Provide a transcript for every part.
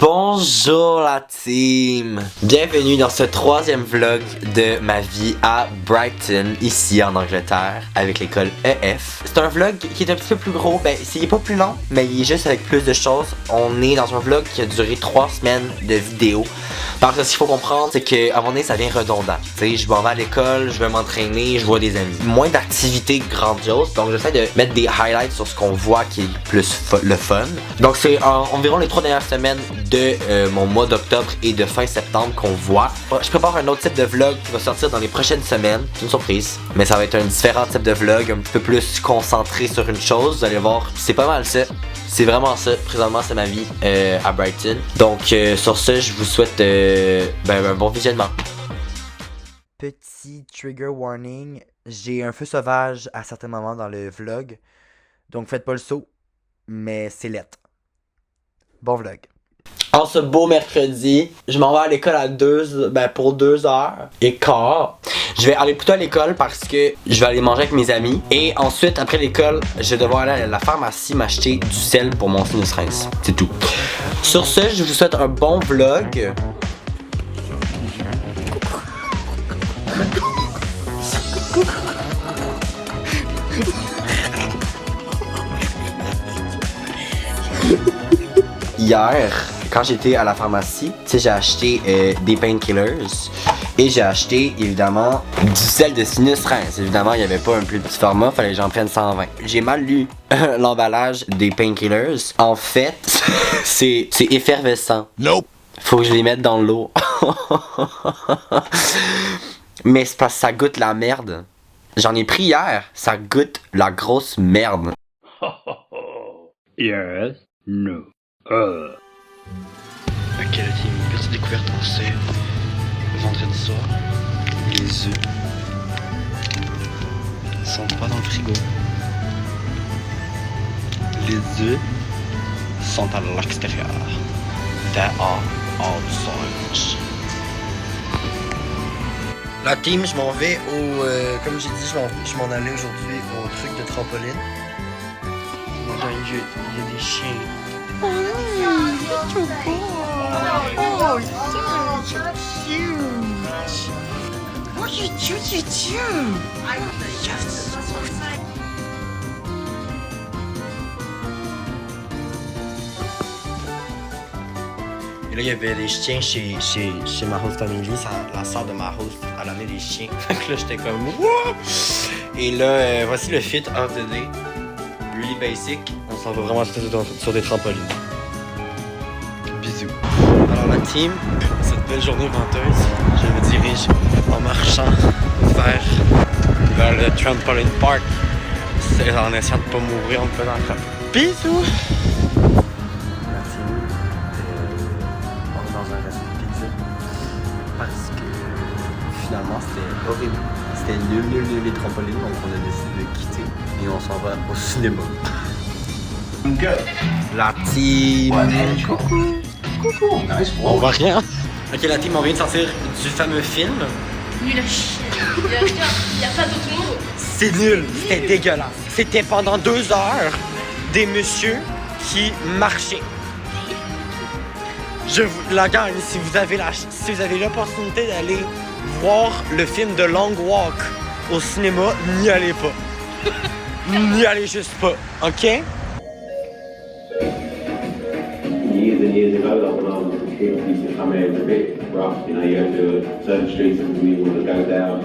Bonjour la team! Bienvenue dans ce troisième vlog de ma vie à Brighton, ici en Angleterre, avec l'école EF. C'est un vlog qui est un petit peu plus gros, il est pas plus long, mais il est juste avec plus de choses. On est dans un vlog qui a duré 3 semaines de vidéos. Parce que ce qu'il faut comprendre, c'est qu'à un moment donné, ça devient redondant. Tu sais, je m'en vais à l'école, je vais m'entraîner, je vois des amis. Moins d'activités grandioses, donc j'essaie de mettre des highlights sur ce qu'on voit qui est plus le fun. Donc c'est environ les 3 dernières semaines de mon mois d'octobre et de fin septembre qu'on voit. Je prépare un autre type de vlog qui va sortir dans les prochaines semaines. C'est une surprise, mais ça va être un différent type de vlog, un petit peu plus concentré sur une chose. Vous allez voir, c'est pas mal ça. C'est vraiment ça, présentement c'est ma vie à Brighton. Donc sur ce, je vous souhaite un bon visionnement. Petit trigger warning, j'ai un feu sauvage à certains moments dans le vlog. Donc faites pas le saut, mais c'est lettre. Bon vlog. En ce beau mercredi, je m'en vais à l'école pour 2h15. Je vais aller plutôt à l'école parce que je vais aller manger avec mes amis. Et ensuite, après l'école, je vais devoir aller à la pharmacie m'acheter du sel pour mon sinus-rince. C'est tout. Sur ce, je vous souhaite un bon vlog. Hier, quand j'étais à la pharmacie, j'ai acheté des painkillers et j'ai acheté évidemment du sel de sinus-rince. Évidemment, il n'y avait pas un plus petit format, fallait que j'en prenne 120. J'ai mal lu l'emballage des painkillers. En fait, c'est effervescent. Nope. Faut que je les mette dans l'eau. Mais c'est parce que ça goûte la merde. J'en ai pris hier, ça goûte la grosse merde. Yes, no. Ok la team, petite découverte, on sait vendredi soir, les œufs sont pas dans le frigo. Les œufs sont à l'extérieur. They are outside. La team, je m'en vais comme j'ai dit, je m'en allais aujourd'hui au truc de trampoline. Il y a des chiens. Oh, so cute! Oh, you cute! Yes! Et là, il y avait des chiens chez ma host family, la sœur de ma host, elle a amené des chiens. Fait que là, j'étais comme wouh! Et là, voici le fit of the day. Really basic. On s'en va vraiment sur des trampolines. Bisous. Alors la team, cette belle journée venteuse, je me dirige en marchant vers le trampoline park. C'est en essayant de pas mourir en me faisant attraper. Bisous! La team, on est dans un resto de pizza parce que finalement c'était horrible. C'était nul les trampolines, donc on a décidé de quitter et on s'en va au cinéma. La team! Coucou! Nice. On voit rien. Ok, la team, on vient de sortir du fameux film. Nul à chier. Il y a pas d'autre mot. C'est nul, c'était dégueulasse. C'était pendant 2 heures des messieurs qui marchaient. La gang, si vous avez l'opportunité d'aller voir le film de Long Walk au cinéma, n'y allez pas. N'y allez juste pas, ok? Years and years ago, like when I was a kid, we used to come here, it was a bit rough, you know, you had to certain streets that we want to go down.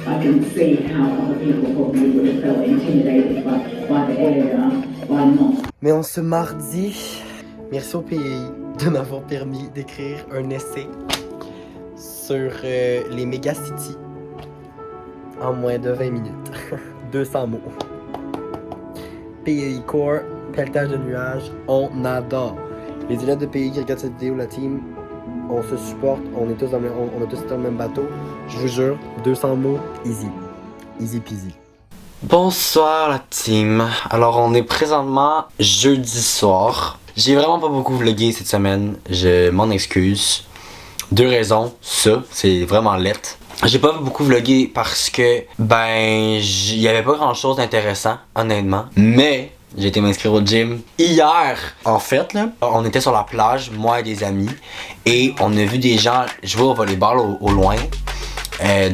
I can see how other people probably would have felt intimidated by the area, by not. Mais en ce mardi, merci au PI de m'avoir permis d'écrire un essai sur les mégacities en moins de 20 minutes. 200 mots. PI Core, pelletage de nuages, on adore. Les élèves de PI qui regardent cette vidéo, la team, on se supporte, on est tous dans le même bateau. Je vous jure, 200 mots, easy. Easy peasy. Bonsoir la team. Alors on est présentement jeudi soir. J'ai vraiment pas beaucoup vlogué cette semaine, je m'en excuse. 2 raisons, ça, c'est vraiment lettre. J'ai pas beaucoup vlogué parce que, ben, il y avait pas grand chose d'intéressant, honnêtement. Mais, j'ai été m'inscrire au gym hier. En fait, là, on était sur la plage, moi et des amis, et on a vu des gens jouer au volleyball au loin.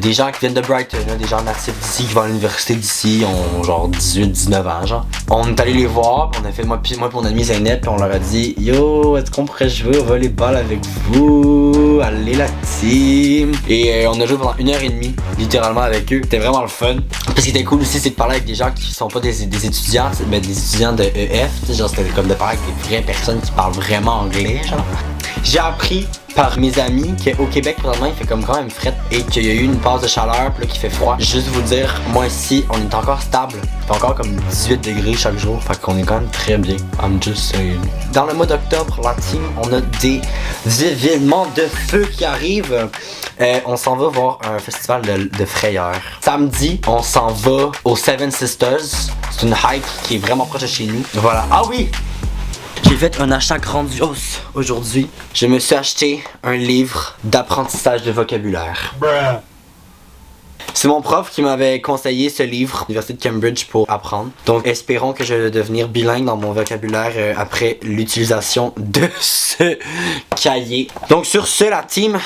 Des gens qui viennent de Brighton, là, des gens natifs d'ici qui vont à l'université d'ici, ont genre 18-19 ans, genre. On est allé les voir, on a fait moi et mon ami Zeynep, puis on leur a dit yo, est-ce qu'on pourrait jouer au volleyball avec vous? Allez la team! Et on a joué pendant 1h30, littéralement avec eux. C'était vraiment le fun. Puis ce qui était cool aussi, c'est de parler avec des gens qui sont pas des étudiants, mais des étudiants de EF, genre c'était comme de parler avec des vraies personnes qui parlent vraiment anglais, genre. J'ai appris par mes amis qu'au Québec, présentement, il fait comme quand même fret et qu'il y a eu une passe de chaleur, puis là, qu'il fait froid. Juste vous dire, moi ici, on est encore stable. Il fait encore comme 18 degrés chaque jour, fait qu'on est quand même très bien. I'm just saying. Dans le mois d'octobre, la team, on a des événements de feu qui arrivent. On s'en va voir un festival de frayeurs. Samedi, on s'en va au Seven Sisters. C'est une hike qui est vraiment proche de chez nous. Voilà. Ah oui! J'ai fait un achat grandiose aujourd'hui. Je me suis acheté un livre d'apprentissage de vocabulaire. C'est mon prof qui m'avait conseillé ce livre à l'université de Cambridge pour apprendre. Donc espérons que je vais devenir bilingue dans mon vocabulaire après l'utilisation de ce cahier. Donc sur ce, la team,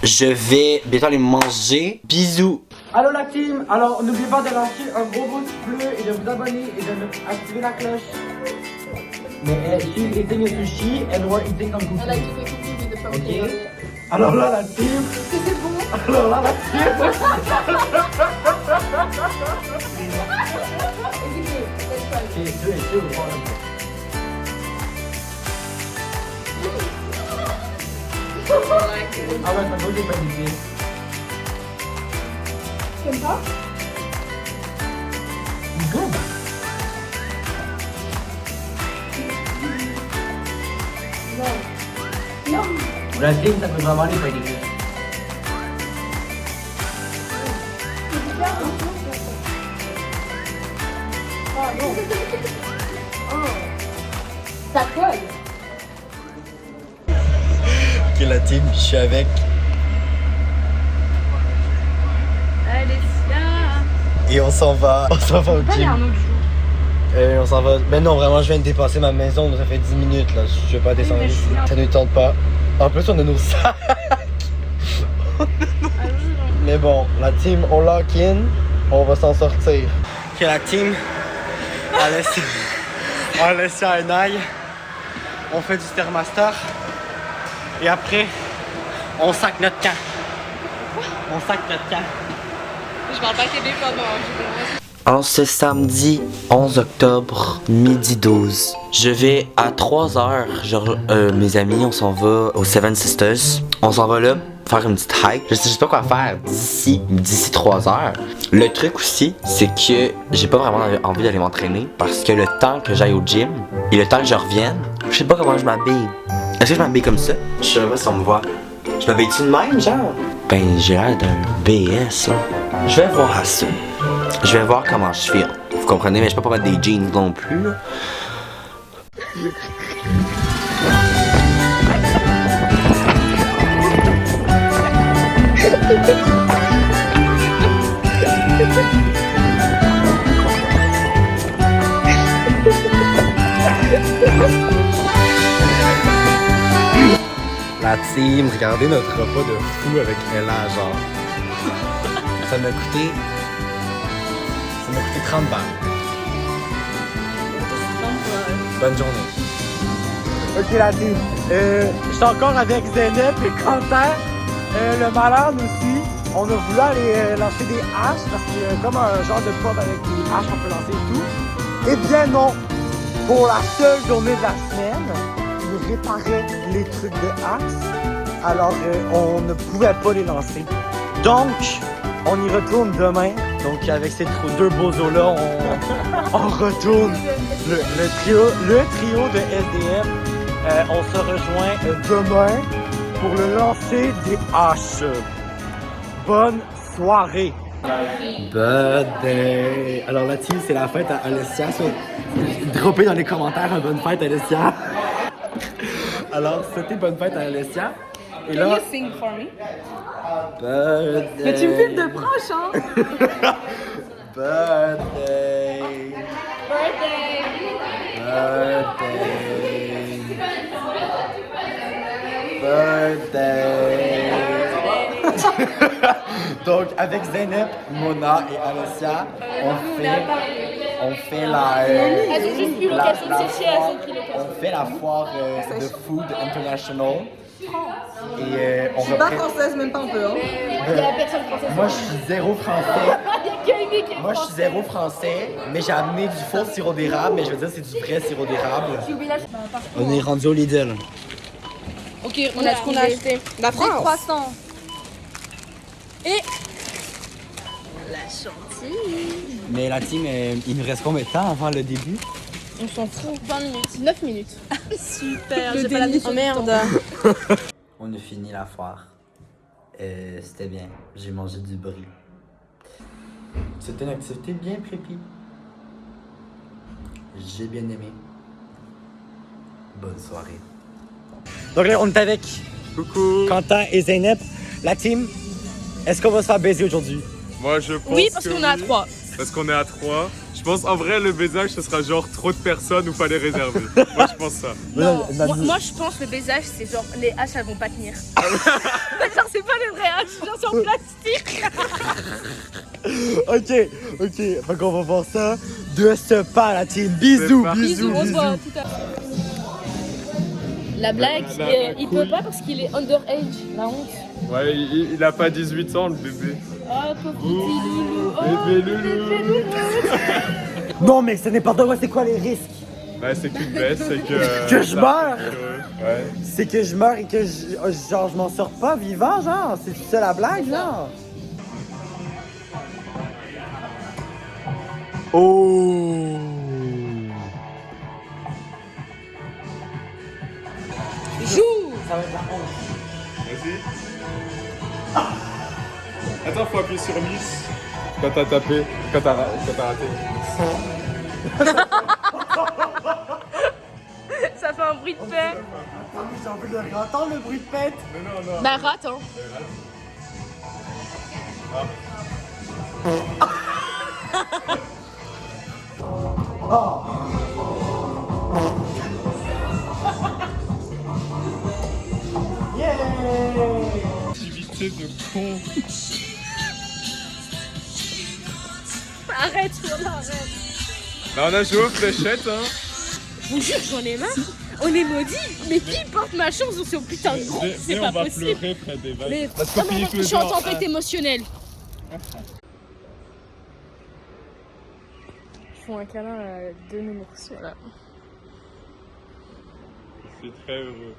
je vais bientôt aller manger. Bisous! Allô la team, alors n'oubliez pas de lâcher un gros pouce bleu et de vous abonner et de activer la cloche. Mais she's eating a sushi and we're eating some cookies. Ok. Alors là la team. C'est bon. Alors là la team. Okay, do it. Ah ouais, ça vaut des paniers. Tu aimes pas? Good. Non. La team, ça peut vraiment les paniers. Oh non. Oh. Ça colle. Ok la team, je suis avec. Alessia. Et on s'en va au Pas gym. un autre jour. On s'en va. Ben non, vraiment, je viens de dépasser ma maison, ça fait 10 minutes là. Je vais pas descendre ici. Ça ne tente pas. En plus, on a nos sacs. Mais bon, la team, on lock in. On va s'en sortir. Ok, la team. Alessia et Naï. On fait du Stairmaster. Et après, on sac notre camp. On sac notre camp. Je parle pas québécois, non. En ce samedi 11 octobre, midi 12, je vais à 3h, genre mes amis, on s'en va au Seven Sisters. On s'en va là faire une petite hike. Je sais pas quoi faire d'ici 3h. Le truc aussi, c'est que j'ai pas vraiment envie d'aller m'entraîner parce que le temps que j'aille au gym et le temps que je revienne, je sais pas comment je m'habille. Est-ce que je m'habille comme ça? Je sais pas si on me voit. Je m'habille-tu de même, genre? Ben, j'ai l'air d'un BS, là. Je vais voir à ça. Je vais voir comment je file. Vous comprenez, mais je peux pas mettre des jeans non plus, là. La team, regardez notre repas de fou avec Ella, genre. Ça m'a coûté 30 balles. Bonne journée. Ok la team. Je suis encore avec Zeynep et Quentin. Le malade aussi. On a voulu aller lancer des haches parce qu'il y a comme un genre de pub avec des haches qu'on peut lancer et tout. Eh bien non. Pour la seule journée de la semaine, ils réparaient les trucs de hache. Alors on ne pouvait pas les lancer. Donc, on y retourne demain. Donc avec ces deux bozos là, on retourne le trio de SDF. On se rejoint demain pour le lancer des haches. Bonne soirée. Birthday. Alors la team, c'est la fête à Alessia. Droppez dans les commentaires un bonne fête à Alessia. Alors c'était bonne fête à Alessia. Et là, Sing for me. Birthday. Mais tu me filmes de proche, hein. Birthday. Birthday. Birthday. Donc avec Zeynep, Mona et Alessia, on fait la Elles ont juste eu l'occasion de sécher, elles ont pris l'occasion. on fait la foire de Food International. Et on Je suis pas représente. française, même pas un peu. Hein. Il y a personne française. Moi je suis zéro français. Il y a Amy qui est Moi je suis zéro français, mais j'ai amené du faux sirop d'érable, mais je veux dire c'est du vrai sirop d'érable. On est rendu au Lidl. Ok, on a ce qu'on a acheté. La Des France. croissants. Et la chantilly. Mais la team, il nous reste combien de temps avant le début? On s'en fout. 20 minutes. 9 minutes. Super, Le j'ai pas la déni. oh merde. On a fini la foire. C'était bien. J'ai mangé du brie. C'était une activité bien prépi. J'ai bien aimé. Bonne soirée. donc là, on est avec Coucou. Quentin et Zeynep. La team, est-ce qu'on va se faire baiser aujourd'hui? Moi je pense Oui, parce que qu'on est à oui, 3. Parce qu'on est à 3. Je pense en vrai le baisage ce sera genre trop de personnes ou fallait réserver. Moi je pense ça. Non, moi je pense que le baisage c'est genre les haches elles vont pas tenir. Genre c'est pas les vraies haches, genre c'est en plastique. Ok. Fait qu'on va voir ça de ce pas, la team. Bisous, parti. bisous, On se voit bisous. tout à l'heure. La blague, il peut pas parce qu'il est underage, la honte. Ouais, il a pas 18 ans le bébé. Oh pauvre petit loulou. Oh, Bébé loulou. Non, mais c'est n'importe quoi, c'est quoi les risques? Ouais, c'est qu'une baisse, c'est que. Que je meurs? Ouais. C'est que je meurs et que je m'en sors pas vivant, genre. C'est ça la blague, genre. Oh! Joue. Ça va être la honte. Vas-y. Attends, faut appuyer sur Miss. Quand t'as tapé, quand t'as raté. Ça fait un bruit de paix. J'ai envie de entendre le bruit de pète. Non. Bah rate hein. Activité de con. Arrête, arrête. Bah, on a joué aux fléchettes, hein. Je vous jure, j'en ai marre. On est maudits. Mais qui porte ma chance dans ce putain de groupe? C'est Mais pas on va possible. pleurer près des vagues. Mais Parce que non, mais Philippe je suis en Lejean, tempête émotionnelle. Ils font un câlin à deux nounours, voilà. C'est très heureux.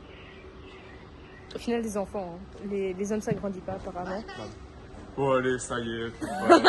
Au final, des enfants. Hein. Les hommes, ça grandit pas, apparemment. Bon, allez, ça y est. Voilà.